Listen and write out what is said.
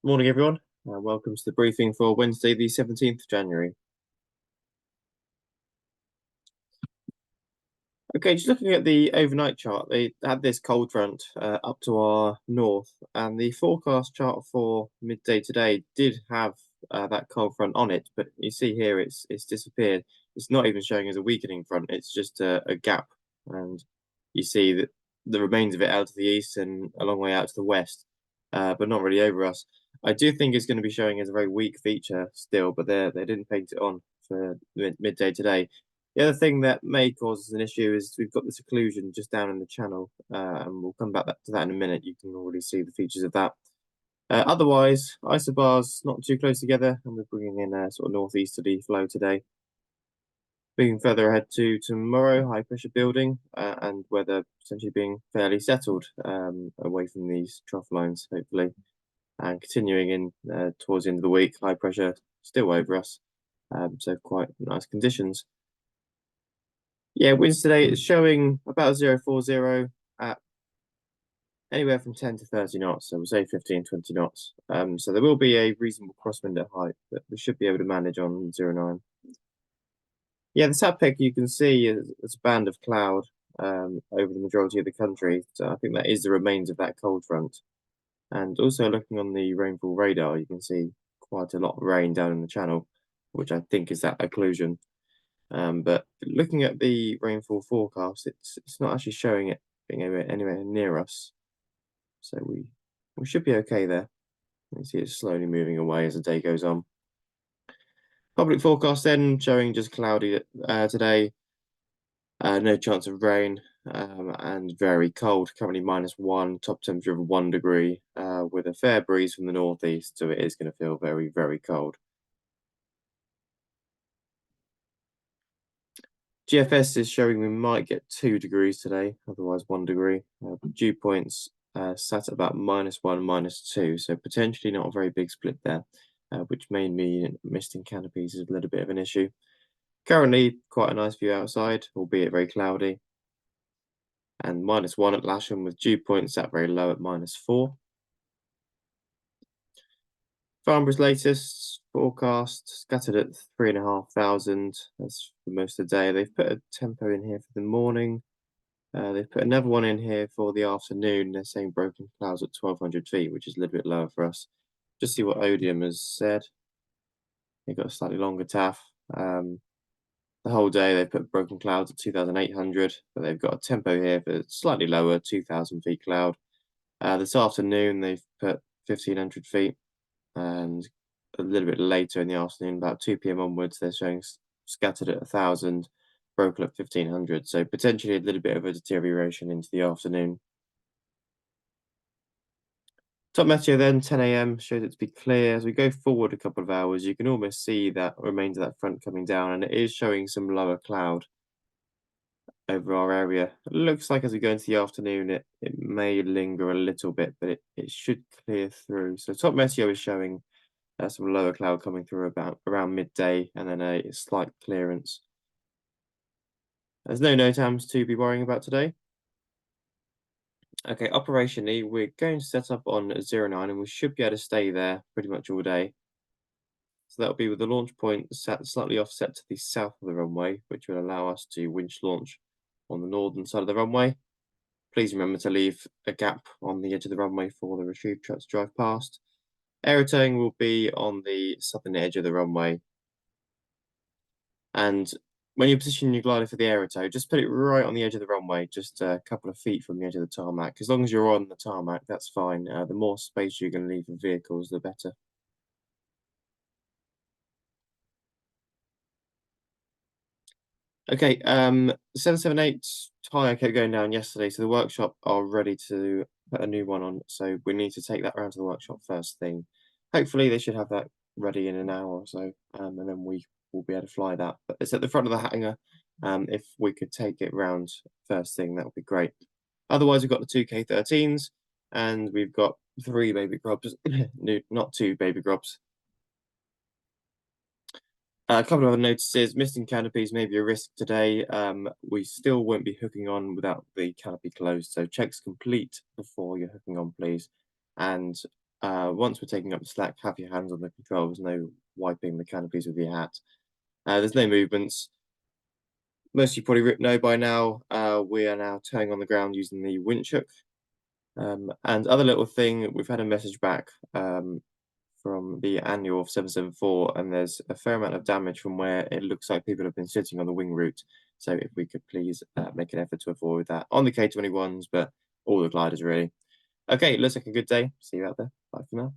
Morning, everyone. Welcome to the briefing for Wednesday, the 17th of January. Okay, just looking at the overnight chart, they had this cold front up to our north, and the forecast chart for midday today did have that cold front on it, but you see here it's disappeared. It's not even showing as a weakening front, it's just a gap, and you see that the remains of it out to the east and a long way out to the west, but not really over us. I do think it's going to be showing as a very weak feature still, but they didn't paint it on for midday today. The other thing that may cause us an issue is we've got this occlusion just down in the channel, and we'll come back to that in a minute. You can already see the features of that. Otherwise, isobars not too close together, and we're bringing in a sort of northeasterly flow today. Moving further ahead to tomorrow, high pressure building and weather potentially being fairly settled away from these trough lines, hopefully. And continuing in towards the end of the week, high pressure still over us, so quite nice conditions. Yeah, winds today is showing about 040 at anywhere from 10 to 30 knots, so we'll say 15, 20 knots. So there will be a reasonable crosswind at height, but we should be able to manage on 09. Yeah, the SAPEC you can see is a band of cloud over the majority of the country. So I think that is the remains of that cold front. And also looking on the rainfall radar, you can see quite a lot of rain down in the channel, which I think is that occlusion. But looking at the rainfall forecast, it's not actually showing it being anywhere near us. So we should be okay there. You can see it's slowly moving away as the day goes on. Public forecast then showing just cloudy today. No chance of rain and very cold, currently -1, top temperature of 1 degree with a fair breeze from the northeast, so it is going to feel very, very cold. GFS is showing we might get 2 degrees today, otherwise 1 degree. Dew points sat at about -1, -2, so potentially not a very big split there, which may mean misting canopies is a little bit of an issue. Currently, quite a nice view outside, albeit very cloudy. And -1 at Lasham with dew points sat very low at -4. Farnborough's latest forecast scattered at 3,500. That's for most of the day. They've put a tempo in here for the morning. They've put another one in here for the afternoon. They're saying broken clouds at 1,200 feet, which is a little bit lower for us. Just see what Odium has said. They've got a slightly longer TAF. The whole day they've put broken clouds at 2,800, but they've got a tempo here for slightly lower, 2,000 feet cloud. This afternoon they've put 1,500 feet, and a little bit later in the afternoon, about 2 p.m. onwards, they're showing scattered at 1,000, broken at 1,500. So potentially a little bit of a deterioration into the afternoon. Top meteo then, 10 a.m. showed it to be clear. As we go forward a couple of hours, you can almost see that remains of that front coming down, and it is showing some lower cloud over our area. It looks like as we go into the afternoon, it may linger a little bit, but it should clear through. So top meteo is showing some lower cloud coming through about around midday, and then a slight clearance. There's no NOTAMs to be worrying about today. Okay, operationally, we're going to set up on 09, and we should be able to stay there pretty much all day. So that'll be with the launch point set slightly offset to the south of the runway, which will allow us to winch launch on the northern side of the runway. Please remember to leave a gap on the edge of the runway for the retrieve trucks to drive past. Aerotowing will be on the southern edge of the runway. And when you're positioning your glider for the aerotow, just put it right on the edge of the runway, just a couple of feet from the edge of the tarmac. As long as you're on the tarmac, that's fine. The more space you're going to leave for vehicles, the better. Okay, 778 tyre kept going down yesterday, so the workshop are ready to put a new one on. So we need to take that round to the workshop first thing. Hopefully they should have that ready in an hour or so, and then we will be able to fly that. But it's at the front of the hangar. If we could take it round first thing, that would be great. Otherwise, we've got the 2K13s, and we've got 3 baby grubs, no, not 2 baby grubs. A couple of other notices, misting canopies may be a risk today. We still won't be hooking on without the canopy closed, so checks complete before you're hooking on, please. And Once we're taking up the slack, have your hands on the controls, no wiping the canopies with your hat. There's no movements. Most of you probably know by now, we are now towing on the ground using the winch hook. And other little thing, we've had a message back from the annual of 774, and there's a fair amount of damage from where it looks like people have been sitting on the wing route. So if we could please make an effort to avoid that on the K21s, but all the gliders really. Okay, looks like a good day. See you out there. Bye for now.